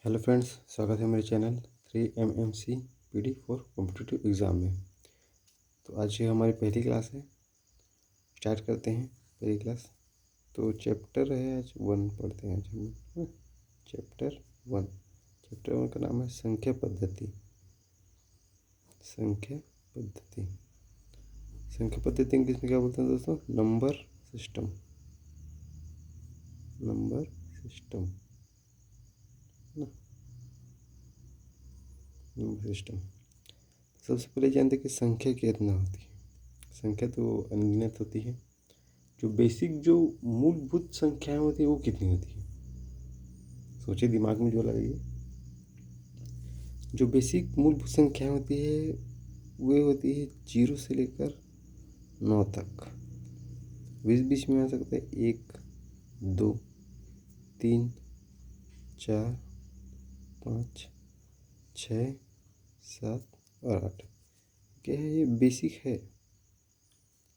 Hello friends, स्वागत है मेरे channel 3MMC PD for competitive exam में। तो आज ये हमारी पहली क्लास है। स्टार्ट करते हैं पहली क्लास। तो चैप्टर है आज 1 पढ़ते हैं आज हम। चैप्टर 1 का नाम है संख्या पद्धति। संख्या पद्धति इंग्लिश में क्या बोलते हैं दोस्तों? Number system. सबसे पहले जानते हैं कि संख्या कितना होती है। संख्या तो अनगिनत होती है। जो मूलभूत संख्याएं होती है वो कितनी होती है? सोचिए, दिमाग में जो लगाइए। जो बेसिक मूलभूत संख्याएं होती है वे होती है 0 से लेकर 9 तक। बीच में आ सकता है 1, 2, 3, 4, 5, 6, 7 और 8। क्या है ये?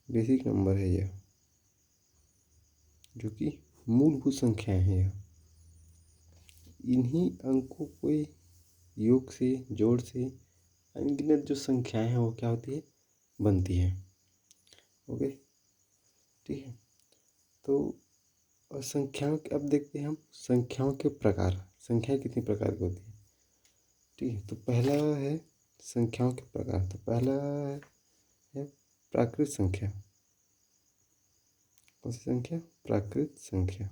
बेसिक नंबर है यह, जो कि मूलभूत संख्याएं हैं। यह इन्हीं अंकों को योग से, जोड़ से अनगिनत जो संख्याएं हैं वो क्या होती है? बनती है। ओके, ठीक है। तो और संख्याओं के, अब देखते हैं हम संख्याओं के प्रकार। संख्याएं कितनी प्रकार की होती है? ठीक है। तो पहला है संख्याओं के प्रकार। तो पहला है प्राकृत संख्या। कौन सी संख्या? प्राकृत संख्या।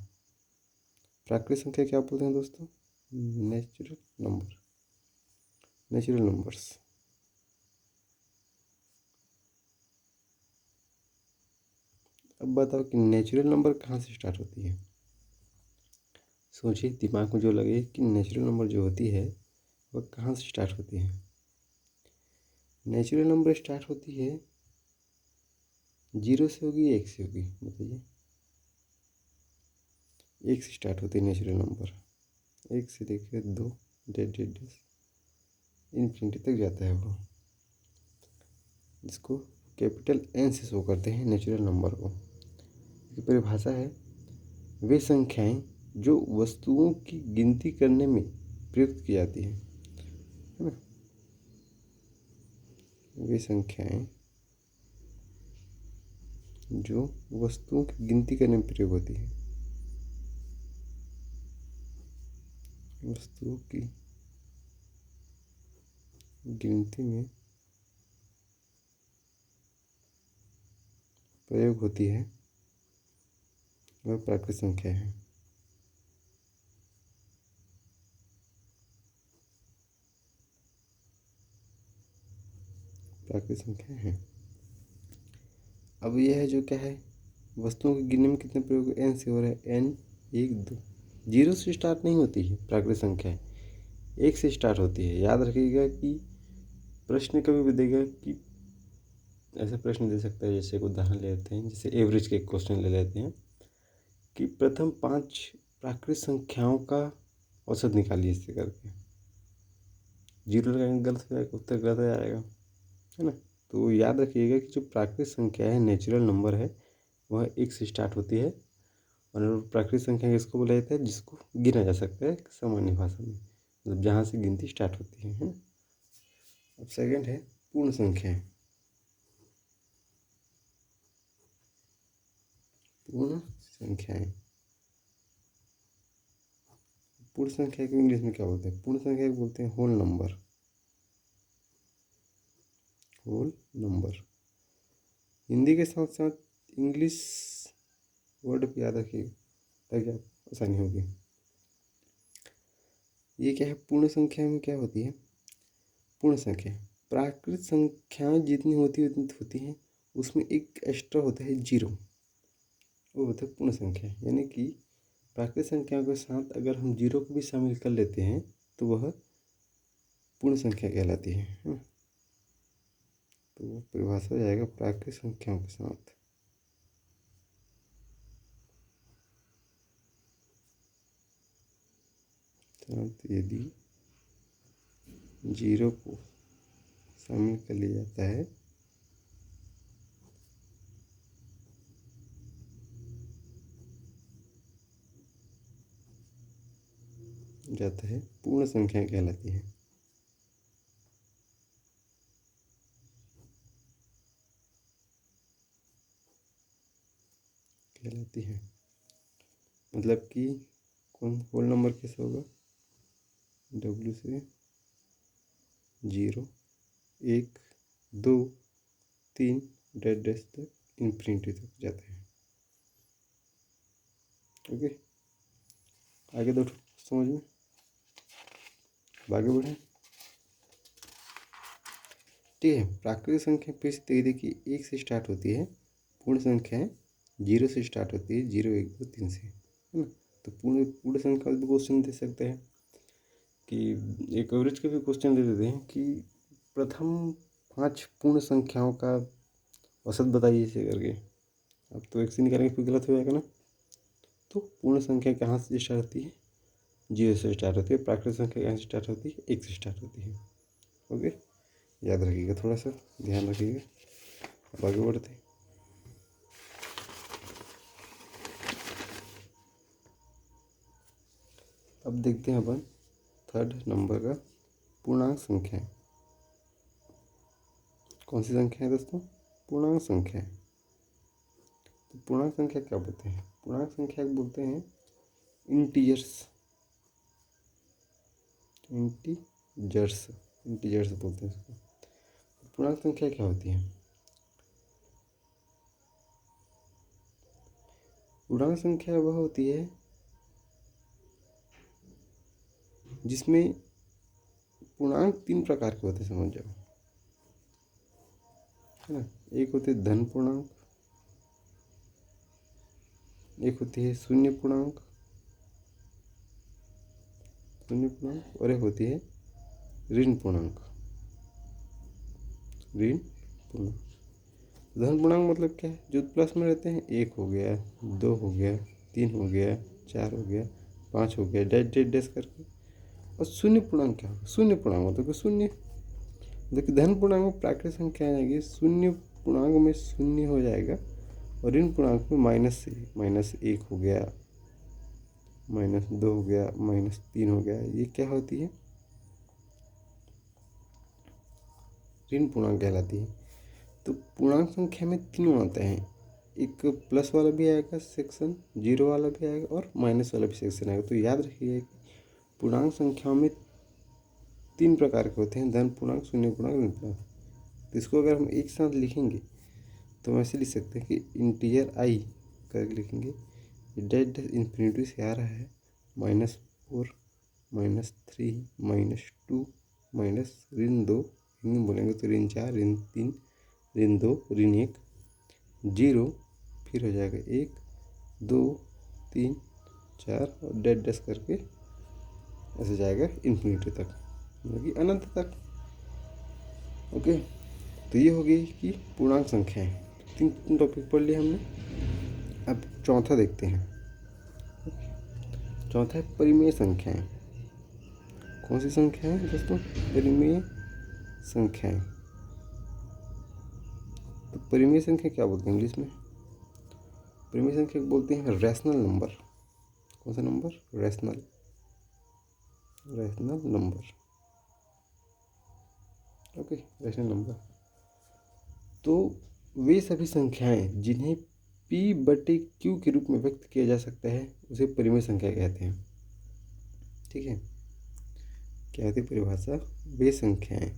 प्राकृत संख्या क्या बोलते हैं दोस्तों? Natural numbers. अब बताओ कि नेचुरल नंबर कहाँ से स्टार्ट होती है? सोचिए, दिमाग में जो लगे कि नेचुरल नंबर जो होती है वह कहाँ से स्टार्ट होती है। नेचुरल नंबर स्टार्ट होती है 0 से होगी, 1 से होगी? बताइए। 1 से स्टार्ट होती है नेचुरल नंबर। 1 से लेकर 2 इन्फिनिटी तक जाता है वो, जिसको कैपिटल N से शो करते हैं नेचुरल नंबर को। इसकी परिभाषा है वे संख्याएं जो वस्तुओं की गिनती करने में प्रयुक्त की जाती है ना। वे संख्याएं जो वस्तुओं की गिनती करने में प्रयोग होती है। वस्तुओं की गिनती में प्रयोग होती है वह प्राकृत संख्या है। प्राकृत संख्या है। अब यह है जो क्या है, वस्तुओं के गिनने में कितने प्रयोग N से हो रहा है? N 1 2। 0 से स्टार्ट नहीं होती है प्राकृत संख्या, 1 से स्टार्ट होती है। याद रखिएगा कि प्रश्न कभी भी देगा कि ऐसे प्रश्न दे सकता है, जैसे एक उदाहरण ले लेते हैं, जैसे एवरेज के क्वेश्चन ले लेते हैं कि प्रथम 5 प्राकृत संख्याओं का औसत निकालिए इससे करके। 0 लगाएंगे गलत हो जाएगा, उत्तर गलत आ जाएगा, है ना। तो याद रखिएगा कि जो प्राकृत संख्या है, नेचुरल नंबर है, वह 1 से स्टार्ट होती है। और प्राकृत संख्या किसको बोला जाता है? जिसको गिना जा सकता है सामान्य भाषा में, मतलब जहाँ से गिनती स्टार्ट होती है ना। अब सेकंड है पूर्ण संख्याएं। पूर्ण संख्याएं पूर्ण संख्या को इंग्लिश में क्या बोलते हैं? पूर्ण संख्या को बोलते हैं होल नंबर। हिंदी के साथ साथ इंग्लिश वर्ड भी याद रखिए ताकि आप आसानी होगी। ये क्या है? पूर्ण संख्या में क्या होती है? पूर्ण संख्या प्राकृत संख्याएं जितनी होती हैं, उसमें एक एक्स्ट्रा होता है 0, वो होता है पूर्ण संख्या। यानी कि प्राकृत संख्याओं के साथ अगर हम 0 को भी शामिल कर लेते हैं तो वह पूर्ण संख्या कहलाती है ना। तो वो परिभाषा हो जाएगा प्राकृत संख्याओं के साथ यदि 0 को शामिल कर लिया जाता है जाता है पूर्ण संख्या कहलाती है। मतलब कि कौन होल नंबर कैसे होगा, W से 0 1 2 3 डैश डैश तक इन्फिनिटी तक जाता है। ओके, आगे दो समझ में, आगे बढ़े। ठीक है, प्राकृतिक संख्या फिर से धीरे देखिए 1 से स्टार्ट होती है, पूर्ण संख्याएं 0 से स्टार्ट होती है, 0 1 2 3 से, है ना। तो पूर्ण पूर्ण संख्या भी क्वेश्चन दे सकते हैं कि एक एवरेज के भी क्वेश्चन दे देते हैं कि प्रथम 5 पूर्ण संख्याओं का औसत बताइए इसे करके। अब तो एक से निकालेंगे फिर गलत हो जाएगा ना। तो पूर्ण संख्या कहाँ से स्टार्ट होती है, 0 से स्टार्ट होती है। प्राकृतिक संख्या कहाँ से स्टार्ट होती है, 1 से स्टार्ट होती है। ओके, याद रखिएगा, थोड़ा सा ध्यान रखिएगा। अब आगे बढ़ते हैं। अब देखते हैं अपन थर्ड नंबर का पूर्णांक संख्या है। कौन सी संख्या है दोस्तों, पूर्णांक संख्या है। तो पूर्णांक संख्या क्या बोलते हैं, पूर्णांक संख्या बोलते हैं इंटीजर्स, इंटीजर्स इंटीजर्स बोलते हैं इसको। पूर्णांक संख्या क्या होती है, पूर्णांक संख्या वह होती है जिसमें पूर्णांक 3 प्रकार के होते हैं, समझ जाओ, है ना। एक होते धन पूर्णांक, एक होती है शून्य पूर्णांक, और एक होती है ऋण पूर्णांक, ऋण पूर्णांक। धन पूर्णांक मतलब क्या है, जो प्लस में रहते हैं, 1 हो गया, 2 हो गया, 3 हो गया, 4 हो गया, 5 हो गया, डैश डैश डैश करके। और शून्य पूर्णांक क्या होगा, शून्य पूर्णांक मतलब शून्य। देखिए धन पूर्णांक में प्राकृतिक संख्या आ जाएगी, शून्य पूर्णांक में शून्य हो जाएगा, और ऋण पूर्णांक में माइनस से -1 हो गया, -2 हो गया, -3 हो गया, ये क्या होती है, ऋण पूर्णांक कहलाती है। तो पूर्णांक संख्या में तीनों आते हैं, एक प्लस वाला भी आएगा सेक्शन, 0 वाला भी आएगा, और माइनस वाला भी सेक्शन आएगा। तो याद रखिए कि पूर्णांक संख्याओं में 3 प्रकार के होते हैं, धन पूर्णांक, शून्य पूर्णांक, ऋण पूर्णांक। तो इसको अगर हम एक साथ लिखेंगे तो हम ऐसे लिख सकते हैं कि इंटीजर आई करके लिखेंगे, डैश डैश इन्फिनिटी से आ रहा है, -4 -3 -2 -2, ऋण बोलेंगे तो ऋण 4 ऋण 3 ऋण 2 ऋण 1, 0 फिर हो जाएगा 1 2 3 4 और डैश डैश करके ऐसे जाएगा इन्फिनिटी तक, मतलब कि अनंत तक। ओके, तो ये हो गई कि पूर्णांक संख्याएं। 3 टॉपिक पढ़ लिए हमने। अब चौथा देखते हैं। चौथा है परिमेय संख्याएं। कौन सी संख्या है दोस्तों, परिमेय संख्याएं। तो परिमेय संख्या क्या बोलते हैं इंग्लिश में, परिमेय संख्या बोलते हैं रैशनल नंबर। कौन सा number, rational number. Okay, rational number. तो वे सभी संख्याएं जिन्हें P/Q के रूप में व्यक्त किया जा सकता है उसे परिमेय संख्या कहते हैं। ठीक है, क्या होती है परिभाषा, वे संख्याएं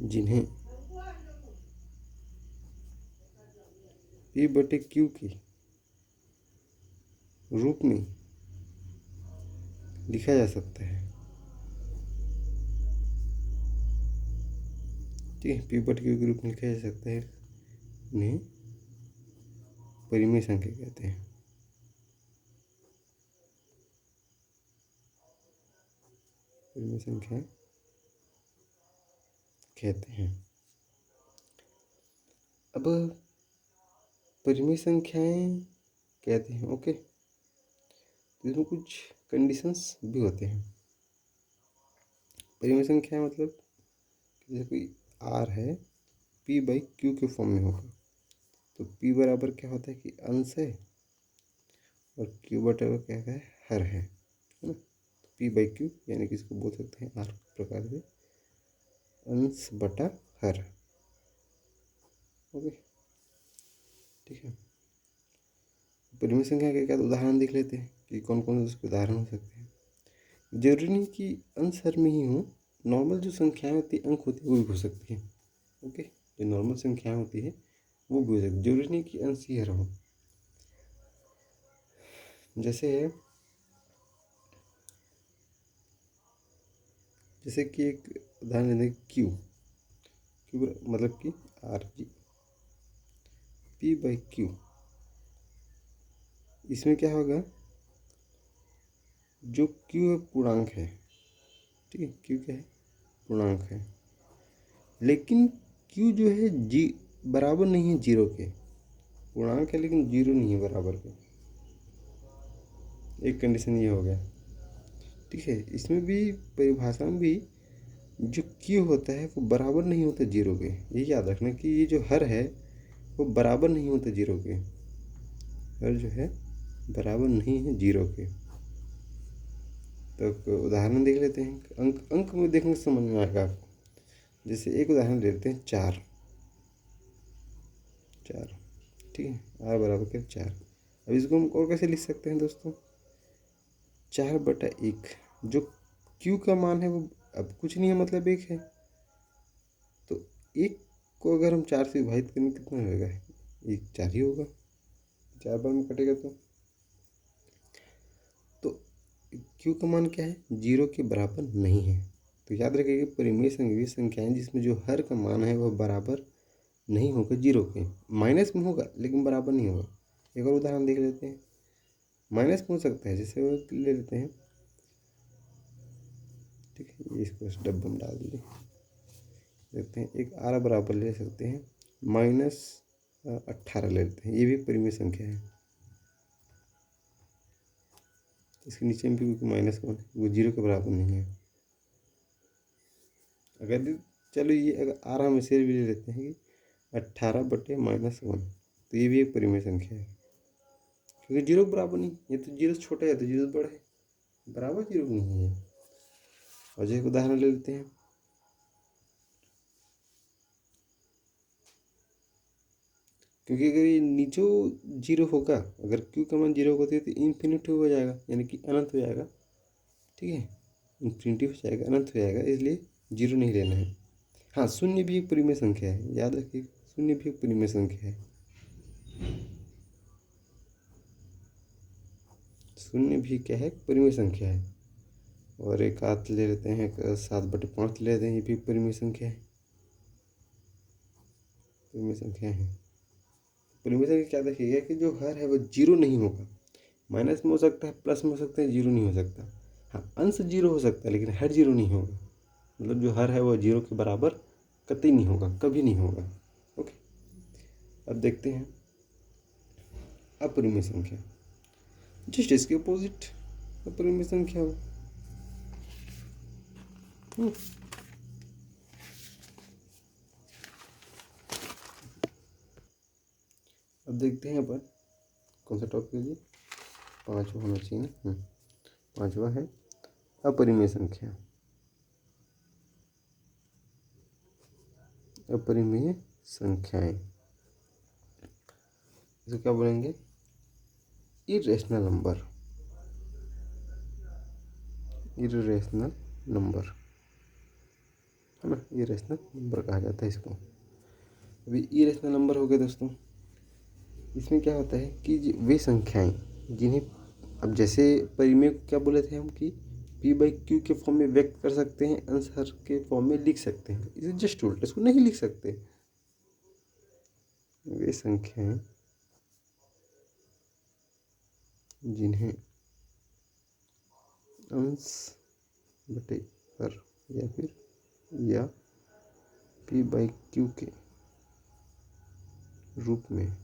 जिन्हें P/Q के रूप में लिखा जा सकता है। ठीक है, P/Q के रूप में लिखा जा सकता है, उन्हें परिमेय संख्या कहते हैं। परिमेय संख्या कहते हैं। अब परिमेय संख्याएं कहते हैं, ओके, तो इसमें कुछ कंडीशंस भी होते हैं। परिमेय संख्या मतलब जैसे कोई आर है, P/Q के फॉर्म में होगा, तो P बराबर क्या होता है कि अंश है, और Q बराबर क्या है, हर है। है ना। पी बाई क्यू यानी कि इसको बोल सकते हैं आर प्रकार से अंश बटा हर। ओके, ठीक है। परिमेय संख्या के क्या उदाहरण देख लेते हैं कि कौन कौन से उसके उदाहरण हो सकते हैं। जरूरी नहीं कि अंश हर में ही हो, नॉर्मल जो संख्याएं होती है अंक होती है वो भी हो सकती है। ओके, जो नॉर्मल संख्याएं होती है वो भी हो सकती है, जरूरी नहीं कि अंश ही हर हो। जैसे कि एक उदाहरण लेते हैं क्यू, क्यू मतलब कि R G P by Q. इसमें क्या होगा, जो क्यू है पूर्णांक है, ठीक है, क्यू क्या है पूर्णांक है, लेकिन क्यू जो है जी बराबर नहीं है जीरो के। पूर्णांक है लेकिन जीरो नहीं है बराबर के, एक कंडीशन ये हो गया, ठीक है। इसमें भी परिभाषा में भी जो क्यू होता है वो बराबर नहीं होता जीरो के, ये याद रखना कि ये जो हर है वो बराबर नहीं होता जीरो के, हर जो है बराबर नहीं है जीरो के। तो उदाहरण देख लेते हैं, अंक अंक में देखने से समझ में आएगा आपको। जैसे एक उदाहरण लेते हैं चार, ठीक है, आर बराबर के 4। अब इसको हम और कैसे लिख सकते हैं दोस्तों, 4/1, जो क्यू का मान है वो अब कुछ नहीं है, मतलब 1 है। तो 1 को अगर हम 4 से विभाजित करेंगे कितना होगा, 1 4 ही होगा, 4 बार में कटेगा। तो क्यू का मान क्या है, जीरो के बराबर नहीं है। तो याद रखिए कि परिमेय संख्या संख्याएं जिसमें जो हर का मान है वह बराबर नहीं होगा जीरो के, माइनस में होगा लेकिन बराबर नहीं होगा। एक और उदाहरण देख लेते हैं, माइनस में हो सकता है, जैसे वो ले लेते हैं, ठीक है, इसको इस डब्बे में डाल दीजिए, देखते हैं एक आर बराबर ले सकते हैं -18 ले लेते हैं, ये भी परिमेय संख्या है। इसके नीचे में भी -1 वो जीरो के बराबर नहीं है। अगर चलो ये अगर आर हम इसे भी ले लेते हैं कि 18/-1, तो ये भी एक परिमेय संख्या है, क्योंकि जीरो के बराबर नहीं, ये तो जीरो छोटा है तो जीरो बड़ा है, बराबर जीरो नहीं है। और एक उदाहरण ले लेते हैं, क्योंकि अगर ये नीचे जीरो होगा, अगर क्यू का मान जीरो होगा तो इन्फिनिटी हो जाएगा, यानी कि अनंत हो जाएगा, ठीक है, इन्फिनिटी हो जाएगा, अनंत हो जाएगा, इसलिए जीरो नहीं लेना है। हाँ, शून्य भी एक परिमेय संख्या है, याद रखिए शून्य भी एक परिमेय संख्या है, शून्य भी क्या है परिमेय संख्या है। और एक आठ ले लेते हैं, 7/5 ले लेते हैं, ये भी परिमेय संख्या है, परिमेय संख्या है। परिमेय संख्या क्या देखिएगा कि जो हर है वो जीरो नहीं होगा, माइनस में हो सकता है, प्लस में हो सकता है, जीरो नहीं हो सकता। हाँ, अंश जीरो हो सकता है लेकिन हर जीरो नहीं होगा, मतलब जो हर है वो जीरो के बराबर कतई नहीं होगा, कभी नहीं होगा। ओके, अब देखते हैं अपरिमेय संख्या, जस्ट इसके अपोजिट अपरिमेय संख्या हो। अब देखते हैं अपन कौन सा टॉपिक है जी, 5वां होना चाहिए ना। 5वां है अपरिमेय संख्या। अपरिमेय संख्याएं, इसको क्या बोलेंगे, इरेशनल नंबर, इरेशनल नंबर है ना, इरेशनल नंबर कहा जाता है इसको। अभी इरेशनल नंबर हो गए दोस्तों, इसमें क्या होता है कि वे संख्याएं जिन्हें, अब जैसे परिमेय को क्या बोले थे हम कि पी बाई क्यू के फॉर्म में व्यक्त कर सकते हैं, आंसर के फॉर्म में लिख सकते हैं, इसे जस्ट उल्टा, इसको नहीं लिख सकते। वे संख्याएं जिन्हें अंश बटे हर या पी बाई क्यू के रूप में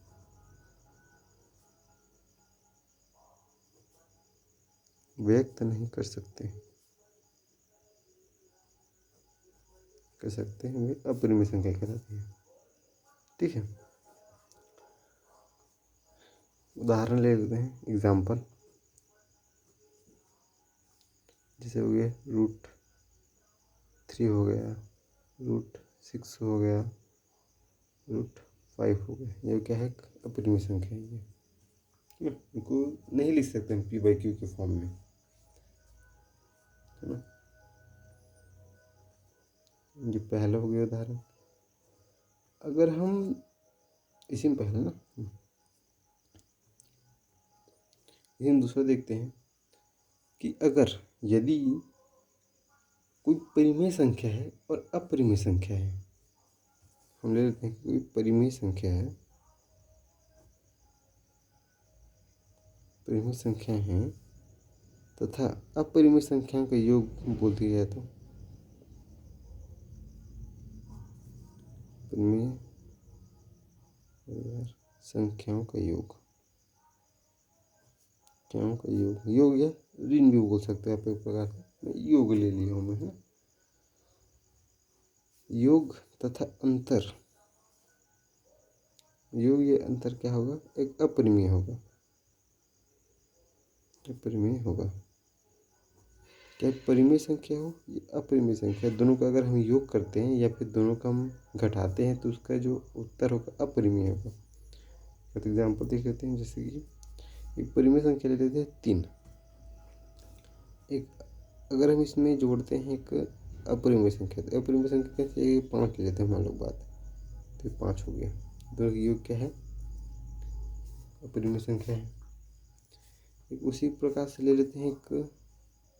व्यक्त नहीं कर सकते हैं, वे अपरिमेय संख्या कहलाती है, ठीक है। उदाहरण ले लेते हैं, एग्जाम्पल, जैसे हो गया √3 हो गया, √6 हो गया, √5 हो गया। ये क्या है, अपरिमेय संख्या है ये, है ना। इनको नहीं लिख सकते हम p/q के फॉर्म में, है ना। ये पहला हो गया उदाहरण। अगर हम इसी में पहले ना इसी में दूसरा देखते हैं कि अगर यदि कोई परिमेय संख्या है और अपरिमेय संख्या है, हम ले लेते हैं कि कोई परिमेय संख्या है, परिमेय संख्या है तथा अपरिमेय संख्याओं का योग बोल दिया जाए तो परिमेय संख्याओं का योग, योग या ऋण भी बोल सकते हैं आप एक प्रकार से, योग ले लिया हूँ मैं, है ना। योग तथा अंतर, योग या अंतर क्या होगा, एक अपरिमेय होगा, अपरिमेय होगा। चाहे परिमेय संख्या हो या अपरिमेय संख्या, दोनों का अगर हम योग करते हैं या फिर दोनों का हम घटाते हैं तो उसका जो उत्तर होगा अपरिमेय होगा। तो एग्जाम्पल देख लेते हैं, जैसे कि एक परिमेय संख्या ले लेते हैं 3, एक अगर हम इसमें जोड़ते हैं एक अपरिमेय संख्या, तो अपरिमेय संख्या कैसे, 5 ले लेते हैं मान लो बात, तो 5 हो गया। दोनों का योग क्या है, अपरिमेय संख्या है। एक उसी प्रकार से ले लेते हैं एक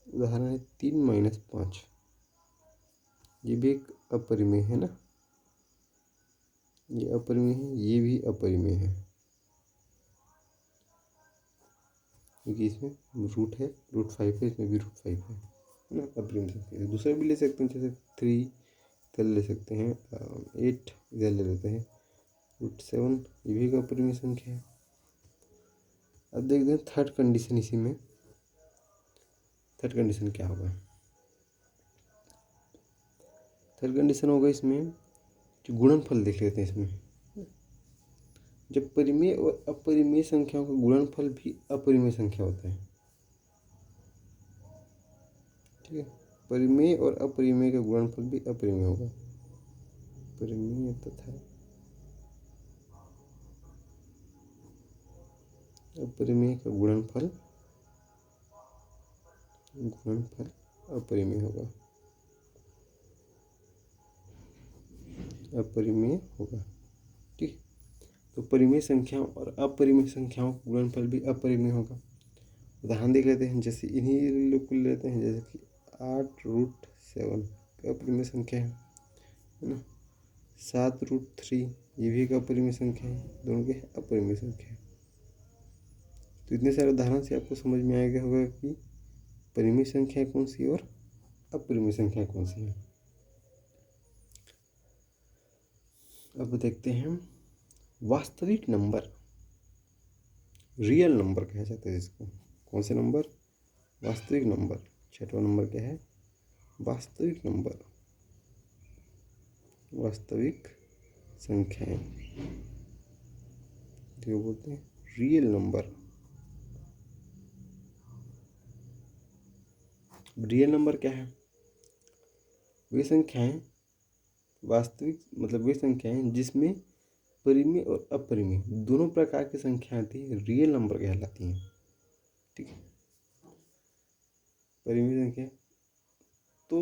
उदाहरण है 3 - 5, ये भी एक अपरिमेय है ना, ये अपरिमेय है, ये भी अपरिमेय है, क्योंकि इसमें रूट है, √5 है, इसमें भी √5 है ना, अपरिमेय संख्या। दूसरा भी ले सकते हैं, जैसे 3 इधर ले सकते हैं, 8 इधर ले लेते हैं, √7 ये भी एक अपरिमेय संख्या है। अब देखते हैं थर्ड कंडीशन, इसी में थर्ड कंडीशन क्या होगा। थर्ड कंडीशन होगा इसमें जो गुणनफल देख लेते हैं इसमें, जब परिमेय और अपरिमेय संख्याओं का गुणनफल भी अपरिमेय संख्या होता है, ठीक है। परिमेय और अपरिमेय का गुणनफल भी अपरिमेय होगा, परिमेय तथा अपरिमेय का गुणनफल अपरिमेय होगा, अपरिमेय होगा, ठीक। तो परिमेय संख्याओं और अपरिमेय संख्याओं का गुणनफल भी अपरिमेय होगा। उदाहरण देख लेते हैं, जैसे इन्हीं लोग को लेते हैं, जैसे कि 8√7 अपरिमेय संख्या है ना, 7√3 ये भी एक अपरिमेय संख्या है, दोनों के अपरिमेय संख्या है। तो इतने सारे उदाहरण से आपको समझ में आएगा होगा कि परिमेय संख्या कौन सी और अपरिमेय संख्या कौन सी है। अब देखते हैं वास्तविक नंबर, रियल नंबर कहा जाता है इसको। कौन से नंबर, वास्तविक नंबर। छठवां नंबर क्या है, वास्तविक नंबर, वास्तविक संख्याएं, जो बोलते हैं रियल नंबर। रियल नंबर क्या है, वे संख्याएं, वास्तविक मतलब वे संख्याएं जिसमें परिमेय और अपरिमेय दोनों प्रकार की संख्याएं थी, रियल नंबर कहलाती हैं, ठीक है। परिमेय संख्या तो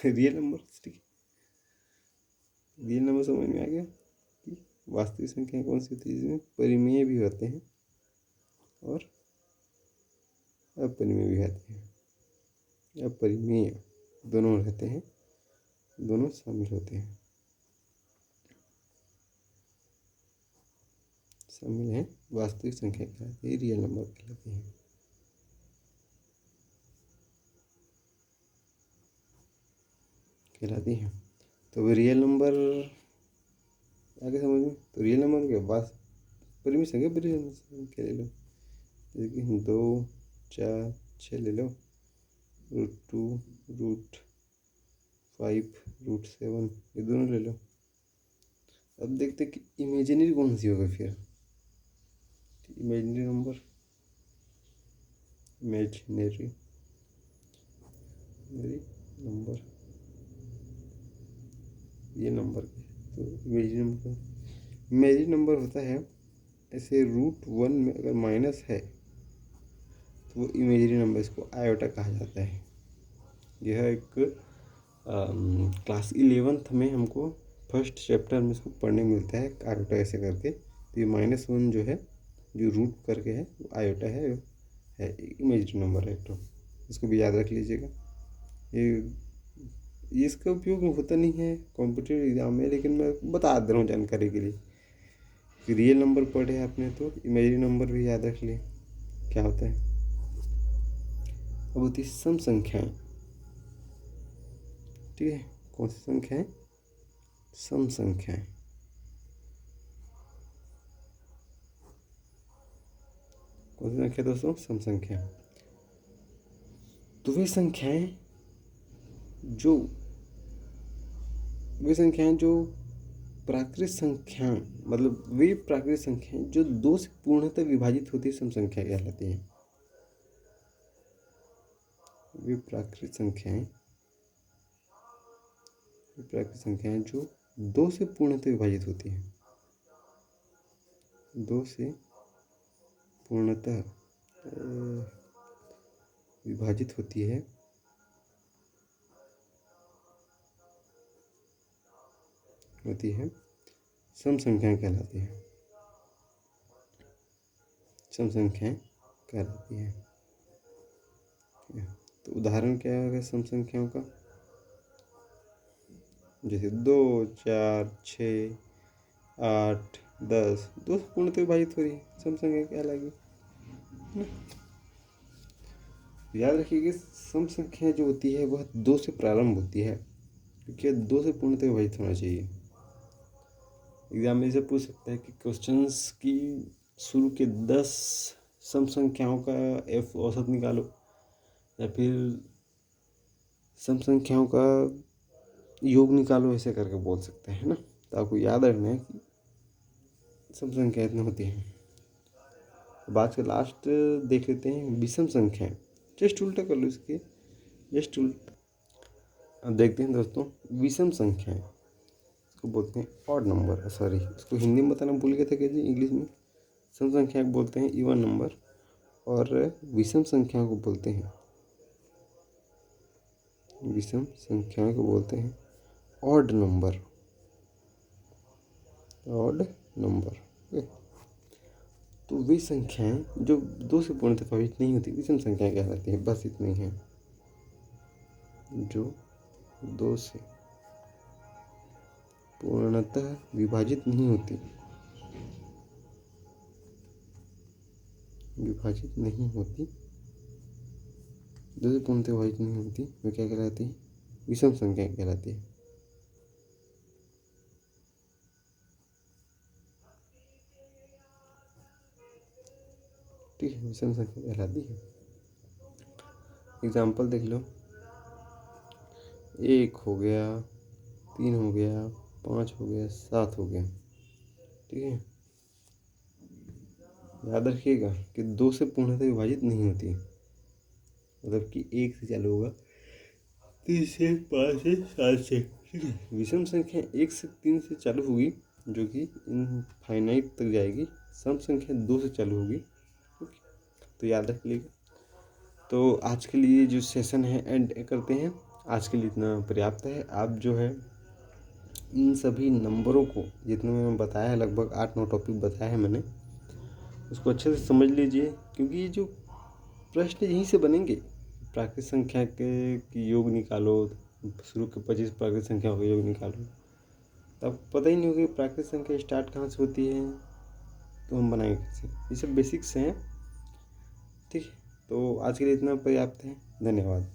रियल नंबर, ठीक है। रियल नंबर समझ में आ गया कि वास्तविक संख्याएं कौन सी होती है, जिसमें परिमेय भी होते हैं और अपरिमेय भी होते हैं, अपरिमेय दोनों रहते हैं, दोनों शामिल होते हैं, शामिल है, वास्तविक संख्या कहलाती है, रियल नंबर कहलाती है। तो रियल नंबर आगे समझ में, तो रियल नंबर के पास परिमेय संख्या, परिमेय संख्या ले लो, जैसे कि 2, 4, 6 ले लो, √2, √5, √7 ये दोनों ले लो। अब देखते हैं कि इमेजिनरी कौन सी होगा फिर, imaginary number, imaginary imaginary number, ये नंबर तो इमेजिनरी नंबर होता है ऐसे √1 में अगर माइनस है तो वो इमेजिनरी नंबर, इसको आयोटा कहा जाता है। यह एक क्लास 11th में हमको फर्स्ट चैप्टर में इसको पढ़ने मिलता है, आयोटा ऐसे करके। तो ये -1 जो है, जो रूट करके है, वो आयोटा है इमेजिनरी नंबर है। तो इसको भी याद रख लीजिएगा। ये इसका उपयोग होता नहीं है कॉम्पिटिटिव एग्जाम में, लेकिन मैं बता दे रहा हूँ जानकारी के लिए। रियल नंबर पढ़े आपने तो इमेजिनरी नंबर भी याद रख लिए क्या होता है। अब होती है सम संख्याएं, ठीक है। कौन सी संख्याएं? सम संख्याएं। कौन सी संख्या दोस्तों? सम संख्या। तो वे संख्याएं जो प्राकृत संख्याएं, मतलब वे प्राकृत संख्याएं जो 2 से पूर्णतः विभाजित होती है, सम संख्या कहलाती हैं। वे प्राकृत संख्याएं जो 2 से पूर्णतः विभाजित होती हैं, 2 से पूर्णतः विभाजित होती है, सम संख्याएं कहलाती है। सम संख्याएं कहलाती है। तो उदाहरण क्या है सम संख्याओं का? जैसे 2, 4, 6, 8, 10, 2 से पूर्णतः विभाजित हो रही है, सम संख्या कहलाएगी। याद रखिए सम संख्या जो होती है वह 2 से प्रारंभ होती है, क्योंकि 2 से पूर्णतः विभाजित होना चाहिए। एग्जाम में से पूछ सकता है कि क्वेश्चंस की शुरू के 10 सम संख्याओं का एफ औसत निकालो, या फिर सम संख्याओं का योग निकालो, ऐसे करके बोल सकते हैं ना। तो आपको याद रखना है कि सम संख्या इतनी होती है। अब आज का लास्ट देख लेते हैं विषम संख्याएं। जस्ट उल्टा कर लो इसके, जस्ट उल्टा। अब देखते हैं दोस्तों विषम संख्याएं, इसको बोलते हैं ऑड नंबर। सॉरी, इसको हिंदी में बताना भूल गया था कैसे, इंग्लिश में। सम संख्या को बोलते हैं इवन नंबर, और विषम संख्याओं को बोलते हैं ऑड नंबर। तो वे संख्याएं जो 2 से पूर्णतः विभाजित नहीं होती विषम संख्याएं कहलाती हैं। बस इतना ही है, जो 2 से पूर्णतः विभाजित नहीं होती, 2 से पूर्णतः विभाजित नहीं होती, वो क्या कहलाती है? विषम संख्या कहलाती है। ठीक है, विषम संख्या कहलाती है। एग्जाम्पल देख लो, 1 हो गया, 3 हो गया, 5 हो गया, 7 हो गया। ठीक है, याद रखिएगा कि 2 से पूर्णतः विभाजित नहीं होती है, मतलब कि 1 से चालू होगा, 3 से, 5 से, 7 से। ठीक है, विषम संख्या 1 से 3 से चालू होगी, जो कि इनफाइनाइट तक जाएगी। सम संख्या 2 से चालू होगी। तो याद रख लीजिएगा। तो आज के लिए जो सेशन है एंड करते हैं। आज के लिए इतना पर्याप्त है। आप जो है इन सभी नंबरों को, जितने मैंने बताया है, लगभग 8-9 टॉपिक बताया है मैंने, उसको अच्छे से समझ लीजिए, क्योंकि ये जो प्रश्न यहीं से बनेंगे। प्राकृत संख्या के योग निकालो, शुरू के 25 प्राकृत संख्या का योग निकालो, तब पता ही नहीं होगा प्राकृत संख्या स्टार्ट कहाँ से होती है, तो हम बनाएंगे कैसे। ये सब बेसिक्स हैं। ठीक है, तो आज के लिए इतना पर्याप्त है। धन्यवाद।